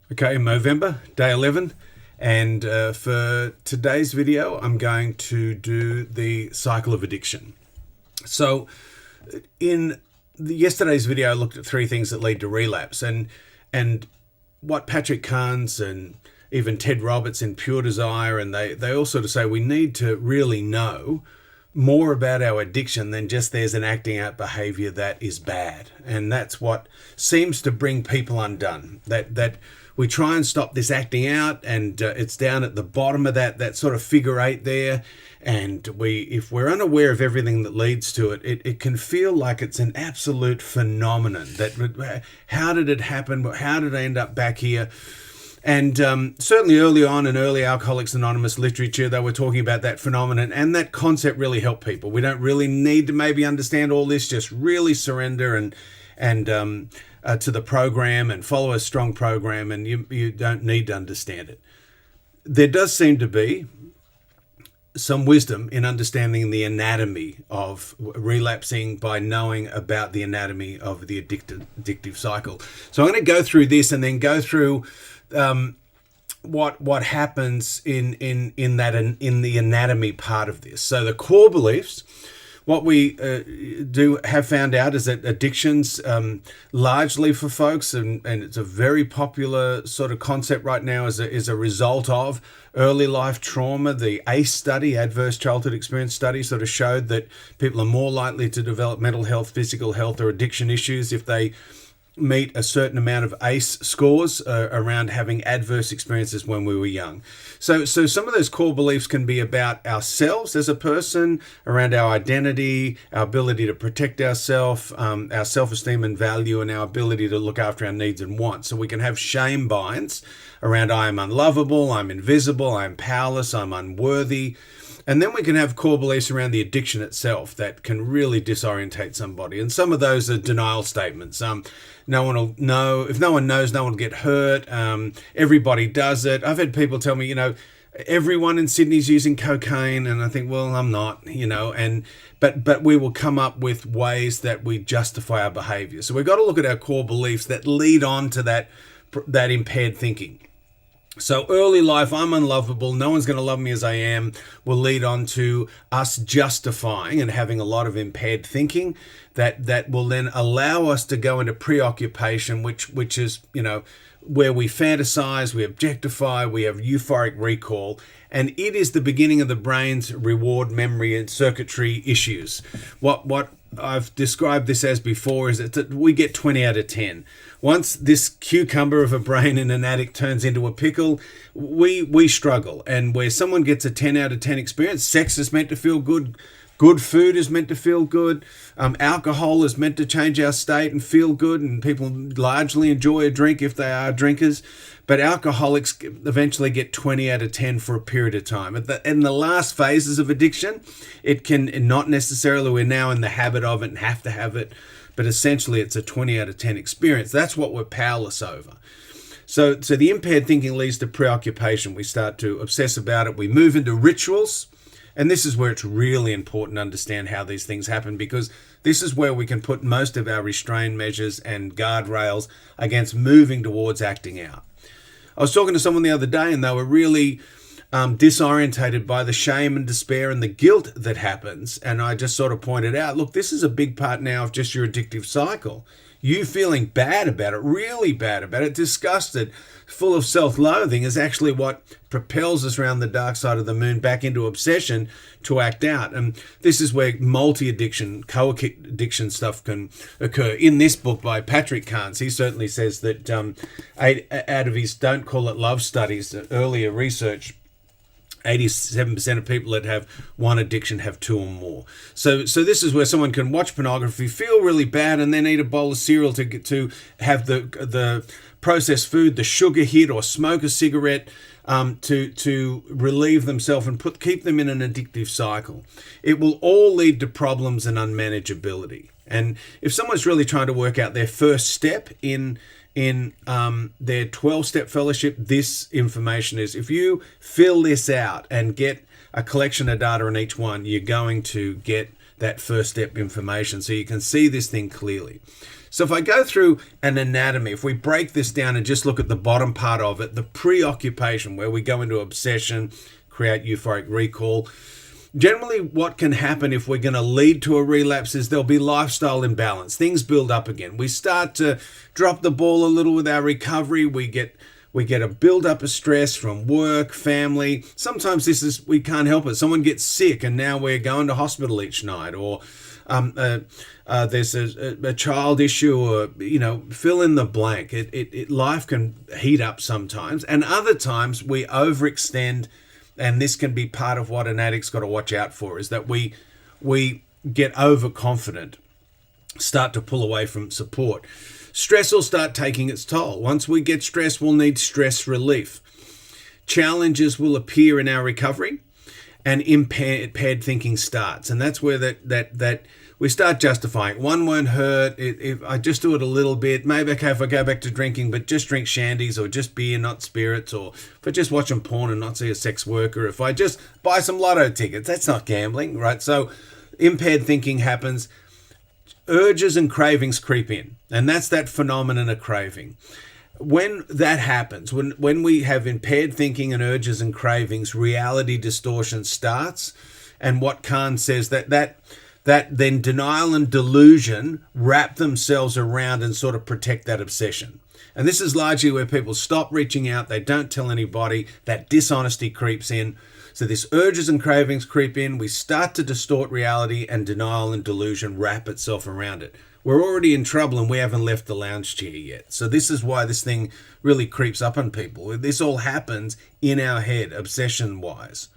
Okay, Movember, day 11. And for today's video, I'm going to do the cycle of addiction. So in yesterday's video, I looked at three things that lead to relapse. And what Patrick Carnes and even Ted Roberts in Pure Desire, and they all sort of say we need to really know more about our addiction than just there's an acting out behavior that is bad. And that's what seems to bring people undone. That we try and stop this acting out, and it's down at the bottom of that sort of figure eight there. And if we're unaware of everything that leads to it, it can feel like it's an absolute phenomenon. That how did it happen? How did I end up back here? And certainly early on in early Alcoholics Anonymous literature, they were talking about that phenomenon, and that concept really helped people. We don't really need to maybe understand all this, just really surrender and to the program and follow a strong program, and you don't need to understand it. There does seem to be some wisdom in understanding the anatomy of relapsing by knowing about the anatomy of the addictive cycle. So I'm going to go through this and then go through what happens in the anatomy part of this. So the core beliefs. What we have found out is that addictions, largely for folks, and it's a very popular sort of concept right now, is a result of early life trauma. The ACE study, Adverse Childhood Experience study, sort of showed that people are more likely to develop mental health, physical health, or addiction issues if they meet a certain amount of ACE scores around having adverse experiences when we were young. So some of those core beliefs can be about ourselves as a person, around our identity, our ability to protect ourselves, our self-esteem and value, and our ability to look after our needs and wants. So we can have shame binds around I am unlovable, I'm invisible, I'm powerless, I'm unworthy. And then we can have core beliefs around the addiction itself that can really disorientate somebody. And some of those are denial statements. No one will know. If no one knows, no one will get hurt. Everybody does it. I've had people tell me, everyone in Sydney's using cocaine. And I think, well, I'm not, but we will come up with ways that we justify our behavior. So we've got to look at our core beliefs that lead on to that impaired thinking. So early life, I'm unlovable, no one's going to love me as I am, will lead on to us justifying and having a lot of impaired thinking that will then allow us to go into preoccupation, which is, where we fantasize, we objectify, we have euphoric recall, and it is the beginning of the brain's reward memory and circuitry issues. What I've described this as before is that we get 20 out of 10. Once this cucumber of a brain in an addict turns into a pickle, we struggle. And where someone gets a 10 out of 10 experience, sex is meant to feel good. Good food is meant to feel good. Alcohol is meant to change our state and feel good. And people largely enjoy a drink if they are drinkers. But alcoholics eventually get 20 out of 10 for a period of time. In the last phases of addiction, it can not necessarily, we're now in the habit of it and have to have it. But essentially, it's a 20 out of 10 experience. That's what we're powerless over. So the impaired thinking leads to preoccupation. We start to obsess about it. We move into rituals. And this is where it's really important to understand how these things happen, because this is where we can put most of our restraint measures and guardrails against moving towards acting out. I was talking to someone the other day, and they were really disorientated by the shame and despair and the guilt that happens. And I just sort of pointed out, look, this is a big part now of just your addictive cycle. You feeling bad about it, really bad about it, disgusted, full of self-loathing is actually what propels us around the dark side of the moon back into obsession to act out. And this is where multi-addiction, co-addiction stuff can occur. In this book by Patrick Carnes, he certainly says that out of his Don't Call It Love studies, earlier research, 87% of people that have one addiction have two or more. So this is where someone can watch pornography, feel really bad, and then eat a bowl of cereal to have the processed food, the sugar hit, or smoke a cigarette to relieve themselves and keep them in an addictive cycle. It will all lead to problems and unmanageability. And if someone's really trying to work out their first step in their 12-step fellowship, this information is, if you fill this out and get a collection of data on each one, you're going to get that first step information so you can see this thing clearly. So if I go through an anatomy, if we break this down and just look at the bottom part of it, the preoccupation, where we go into obsession, create euphoric recall. Generally, what can happen if we're going to lead to a relapse is there'll be lifestyle imbalance. Things build up again. We start to drop the ball a little with our recovery. We get a build up of stress from work, family. Sometimes we can't help it. Someone gets sick and now we're going to hospital each night, or there's a child issue, or fill in the blank. Life can heat up sometimes, and other times we overextend. And this can be part of what an addict's got to watch out for, is that we get overconfident, start to pull away from support. Stress will start taking its toll. Once we get stressed, we'll need stress relief. Challenges will appear in our recovery, and impaired thinking starts. And that's where that we start justifying. One won't hurt. If I just do it a little bit, maybe okay if I go back to drinking, but just drink shandies, or just beer, not spirits, or if I just watch porn and not see a sex worker, if I just buy some lotto tickets, that's not gambling, right? So impaired thinking happens. Urges and cravings creep in, and that's that phenomenon of craving. When that happens, when we have impaired thinking and urges and cravings, reality distortion starts. And what Carnes says, that then denial and delusion wrap themselves around and sort of protect that obsession. And this is largely where people stop reaching out. They don't tell anybody. That dishonesty creeps in. So this urges and cravings creep in. We start to distort reality, and denial and delusion wrap itself around it. We're already in trouble and we haven't left the lounge chair yet. So this is why this thing really creeps up on people. This all happens in our head, obsession-wise.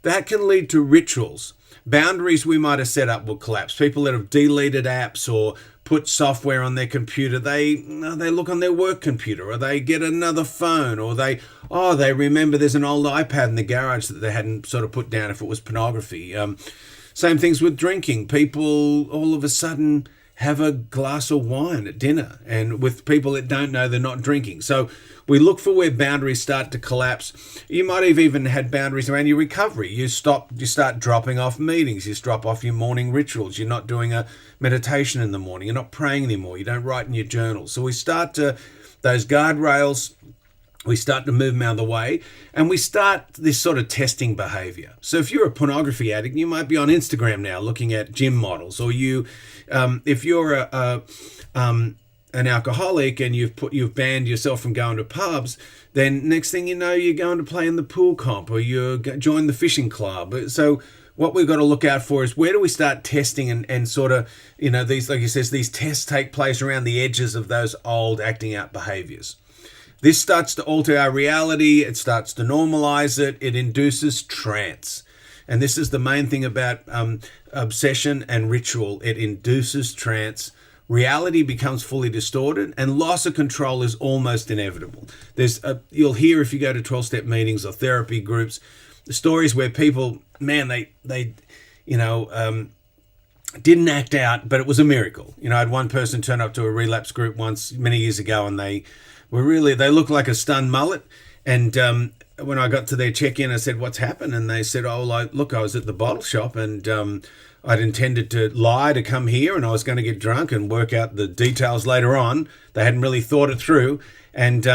That can lead to rituals. Boundaries we might have set up will collapse. People that have deleted apps or put software on their computer, they look on their work computer, or they get another phone, or they remember there's an old iPad in the garage that they hadn't sort of put down if it was pornography. Same things with drinking. People all of a sudden have a glass of wine at dinner, and with people that don't know they're not drinking. So we look for where boundaries start to collapse. You might have even had boundaries around your recovery. You start dropping off meetings. You drop off your morning rituals. You're not doing a meditation in the morning. You're not praying anymore. You don't write in your journal. So we start to, those guardrails, we start to move them out of the way, and we start this sort of testing behavior. So if you're a pornography addict, you might be on Instagram now looking at gym models, or if you're an alcoholic and you've banned yourself from going to pubs, then next thing you know, you're going to play in the pool comp, or you join the fishing club. So what we've got to look out for is, where do we start testing and sort of, these, like he says, these tests take place around the edges of those old acting out behaviors. This starts to alter our reality. It starts to normalize it. It induces trance. And this is the main thing about obsession and ritual. It induces trance. Reality becomes fully distorted, and loss of control is almost inevitable. You'll hear, if you go to 12-step meetings or therapy groups, the stories where people, man, they didn't act out, but it was a miracle. I had one person turn up to a relapse group once many years ago, and they looked like a stunned mullet. And when I got to their check-in, I said, "What's happened?" And they said, "Oh, look, I was at the bottle shop, and I'd intended to lie to come here, and I was going to get drunk and work out the details later on. They hadn't really thought it through. And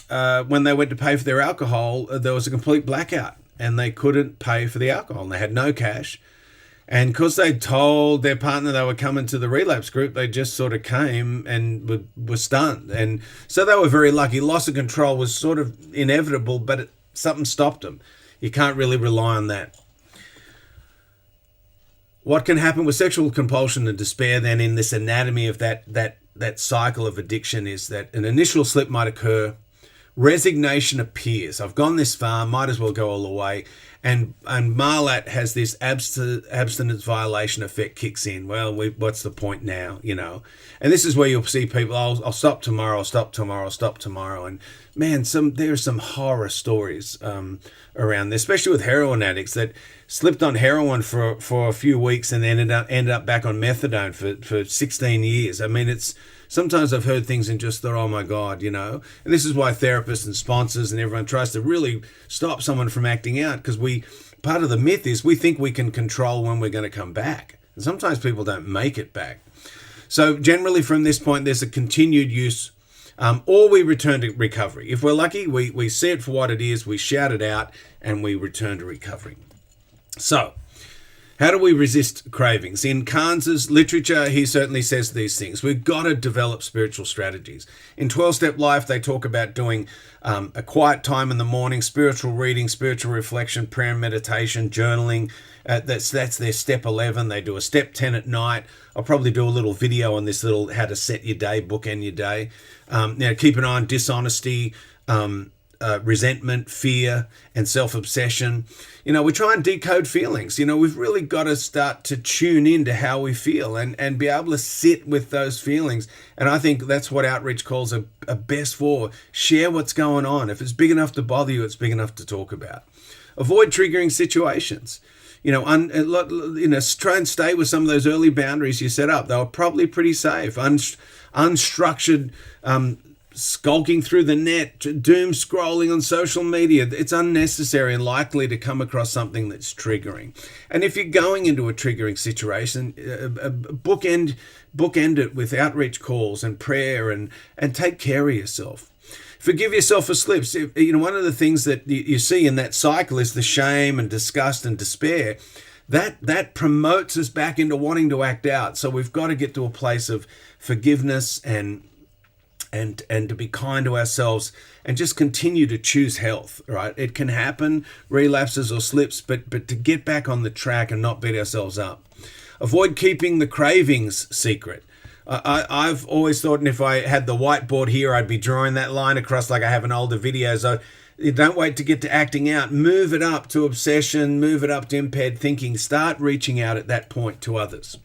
when they went to pay for their alcohol, there was a complete blackout, and they couldn't pay for the alcohol, and they had no cash. And because they told their partner they were coming to the relapse group, they just sort of came and were stunned. And so they were very lucky. Loss of control was sort of inevitable, but something stopped them. You can't really rely on that. What can happen with sexual compulsion and despair then, in this anatomy of that cycle of addiction, is that an initial slip might occur. Resignation appears. I've gone this far, might as well go all the way. And Marlatt has this abstinence violation effect kicks in. Well, what's the point now, And this is where you'll see people, I'll stop tomorrow, I'll stop tomorrow, I'll stop tomorrow. And man, there are some horror stories around this, especially with heroin addicts that slipped on heroin for a few weeks and then ended up back on methadone for 16 years. I mean, it's sometimes I've heard things and just thought, oh my God, and this is why therapists and sponsors and everyone tries to really stop someone from acting out, because part of the myth is we think we can control when we're going to come back. And sometimes people don't make it back. So generally from this point, there's a continued use, or we return to recovery. If we're lucky, we see it for what it is, we shout it out, and we return to recovery. So, how do we resist cravings? In Carnes' literature, he certainly says these things. We've got to develop spiritual strategies. In 12-Step Life, they talk about doing a quiet time in the morning, spiritual reading, spiritual reflection, prayer and meditation, journaling. That's their step 11. They do a step 10 at night. I'll probably do a little video on this little how to set your day, bookend your day. Keep an eye on dishonesty, resentment, fear, and self-obsession. We try and decode feelings. We've really got to start to tune into how we feel and be able to sit with those feelings. And I think that's what outreach calls are best for. Share what's going on. If it's big enough to bother you, it's big enough to talk about. Avoid triggering situations. Try and stay with some of those early boundaries you set up. They were probably pretty safe. Unstructured skulking through the net, doom scrolling on social media. It's unnecessary and likely to come across something that's triggering. And if you're going into a triggering situation, bookend it with outreach calls and prayer and take care of yourself. Forgive yourself for slips. One of the things that you see in that cycle is the shame and disgust and despair. That promotes us back into wanting to act out. So we've got to get to a place of forgiveness and to be kind to ourselves and just continue to choose health, right? It can happen, relapses or slips, but to get back on the track and not beat ourselves up. Avoid keeping the cravings secret. I've always thought, and if I had the whiteboard here, I'd be drawing that line across like I have in older videos. So don't wait to get to acting out. Move it up to obsession, move it up to impaired thinking. Start reaching out at that point to others.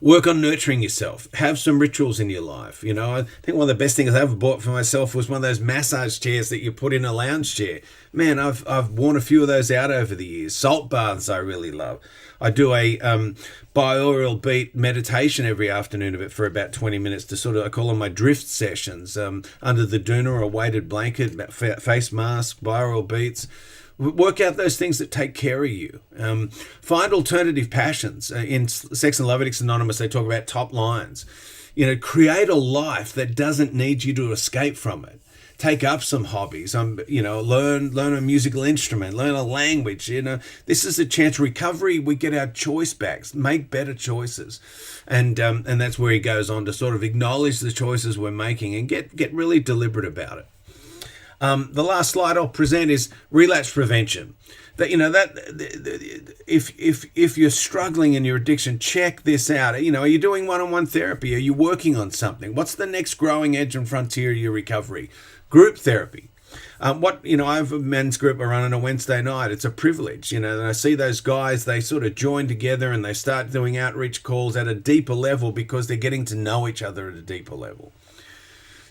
Work on nurturing yourself. Have some rituals in your life. I think one of the best things I ever bought for myself was one of those massage chairs that you put in a lounge chair. Man, I've worn a few of those out over the years. Salt baths I really love. I do a binaural beat meditation every afternoon of it for about 20 minutes I call them my drift sessions. Under the doona, a weighted blanket, face mask, binaural beats. Work out those things that take care of you. Find alternative passions. In Sex and Love Addicts Anonymous, they talk about top lines. Create a life that doesn't need you to escape from it. Take up some hobbies. Learn a musical instrument. Learn a language. This is a chance. Recovery. We get our choice back. Make better choices, and that's where he goes on to sort of acknowledge the choices we're making and get really deliberate about it. The last slide I'll present is relapse prevention. If you're struggling in your addiction, check this out. Are you doing one-on-one therapy? Are you working on something? What's the next growing edge and frontier of your recovery? Group therapy. I have a men's group I run on a Wednesday night. It's a privilege, and I see those guys, they sort of join together and they start doing outreach calls at a deeper level because they're getting to know each other at a deeper level.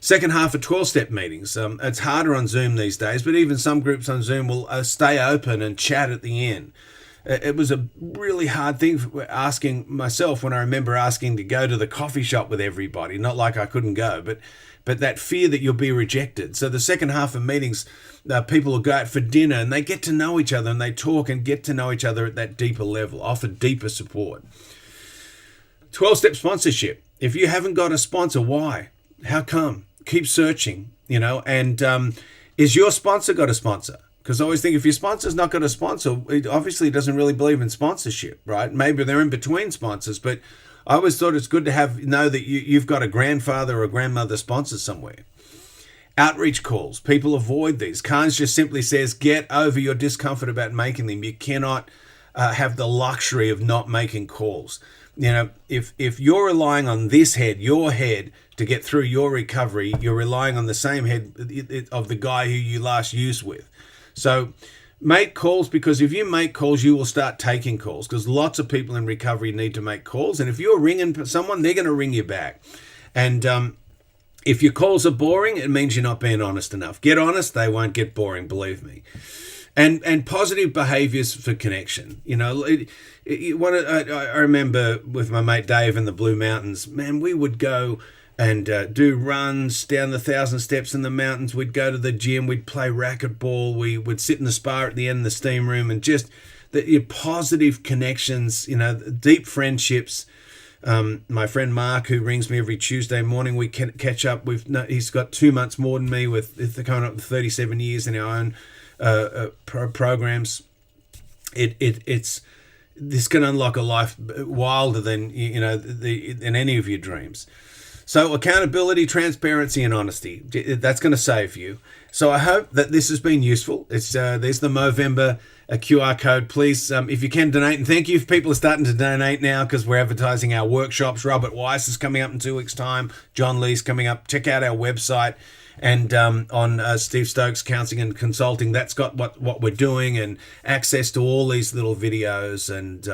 Second half of 12-step meetings. It's harder on Zoom these days, but even some groups on Zoom will stay open and chat at the end. It was a really hard thing for asking myself when I remember asking to go to the coffee shop with everybody. Not like I couldn't go, but that fear that you'll be rejected. So the second half of meetings, people will go out for dinner and they get to know each other and they talk and get to know each other at that deeper level, offer deeper support. 12-step sponsorship. If you haven't got a sponsor, why? How come? Keep searching, and is your sponsor got a sponsor? Because I always think if your sponsor's not got a sponsor, it obviously doesn't really believe in sponsorship, right? Maybe they're in between sponsors, but I always thought it's good to know that you've got a grandfather or a grandmother sponsor somewhere. Outreach calls. People avoid these. Carnes just simply says, get over your discomfort about making them. You cannot have the luxury of not making calls. If you're relying on this head, your head, to get through your recovery, you're relying on the same head of the guy who you last used with. So make calls, because if you make calls, you will start taking calls, because lots of people in recovery need to make calls. And if you're ringing someone, they're going to ring you back. And if your calls are boring, it means you're not being honest enough. Get honest, they won't get boring, believe me. and positive behaviors for connection. You know, I remember with my mate Dave in the Blue Mountains, man, we would go and do runs down the 1,000 steps in the mountains. We'd go to the gym, we'd play racquetball, we would sit in the spa at the end of the steam room, and just your positive connections, you know, deep friendships. My friend Mark, who rings me every Tuesday morning, we can catch up. He's got 2 months more than me, with coming up to 37 years in our own programs. It's this can unlock a life wilder than than any of your dreams. So accountability, transparency, and honesty, that's going to save you. So I hope that this has been useful. It's there's the Movember QR code. Please, if you can, donate. And thank you if people are starting to donate now, because we're advertising our workshops. Robert Weiss is coming up in 2 weeks' time. John Lee's coming up. Check out our website. And on Steve Stokes Counseling and Consulting, that's got what we're doing and access to all these little videos. And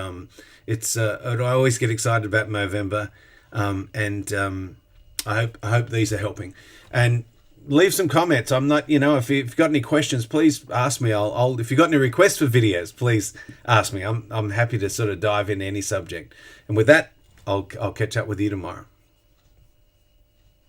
I always get excited about Movember. I hope these are helping. And leave some comments. I'm not, if you've got any questions, please ask me. I'll if you've got any requests for videos, please ask me. I'm happy to sort of dive into any subject. And with that, I'll catch up with you tomorrow.